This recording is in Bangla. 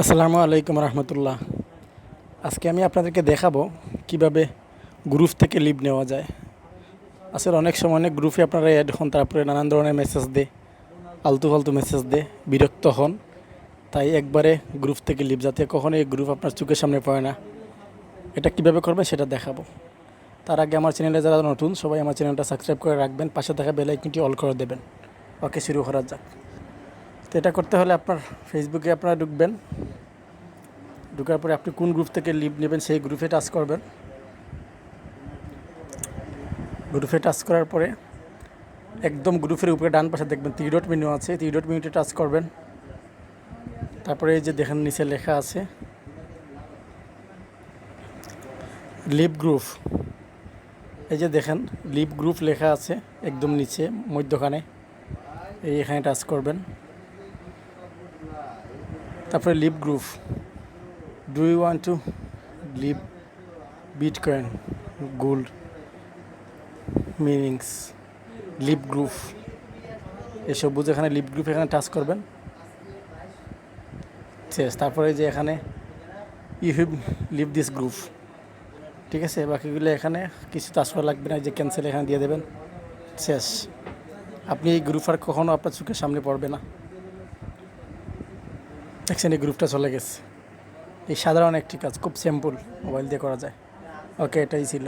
আসসালামু আলাইকুম রহমতুল্লাহ। আজকে আমি আপনাদেরকে দেখাবো কিভাবে গ্রুপ থেকে লিভ নেওয়া যায়। আসলে অনেক সময় অনেক গ্রুপে আপনারা অ্যাড হন, তারপরে নানান ধরনের মেসেজ দে, আলতু ফালতু মেসেজ দে, বিরক্ত হন। তাই একবারে গ্রুপ থেকে লিভ, যাতে কখনো এই গ্রুপ আপনার চোখের সামনে পড়ে না। এটা কিভাবে করবেন সেটা দেখাবো। তার আগে আমার চ্যানেলে যারা নতুন, সবাই আমার চ্যানেলটা সাবস্ক্রাইব করে রাখবেন, পাশে থাকা বেল আইকনটি অল করে দেবেন। ওকে, শুরু করা যাক। তো এটা করতে হলে আপনার ফেসবুকে আপনারা ঢুকবেন। ঢোকার পরে আপনি কোন গ্রুপ থেকে লিভ নেবেন সেই গ্রুপে টাচ করবেন। গ্রুপে টাচ করার পরে একদম গ্রুপের উপরে ডান পাশে দেখবেন 3 ডট মেনু আছে, 3 ডট মেনুতে টাচ করবেন। তারপরে এই যে দেখেন নিচে লেখা আছে লিভ গ্রুপ। এই যে দেখেন লিভ গ্রুপ লেখা আছে একদম নিচে মধ্যখানে, এখানে টাচ করবেন। তারপরে leave group, do you want to leave bitcoin gold meanings leave group, এসব বুঝে এখানে লিভ গ্রুপ এখানে টাচ করবেন। শেষ। তারপরে যে এখানে you have leave this group, ঠিক আছে। বাকিগুলো এখানে কিছু টাচ করা লাগবে না, যে ক্যান্সেল এখানে দিয়ে দেবেন। শেষ। আপনি এই গ্রুপ আর কখনও আপনার চোখের সামনে পড়বে না। দেখছেন এই গ্রুপটা চলে গেছে। এই সাধারণ একটি কাজ, খুব সিম্পল, মোবাইল দিয়ে করা যায়। ওকে, এটাই ছিল।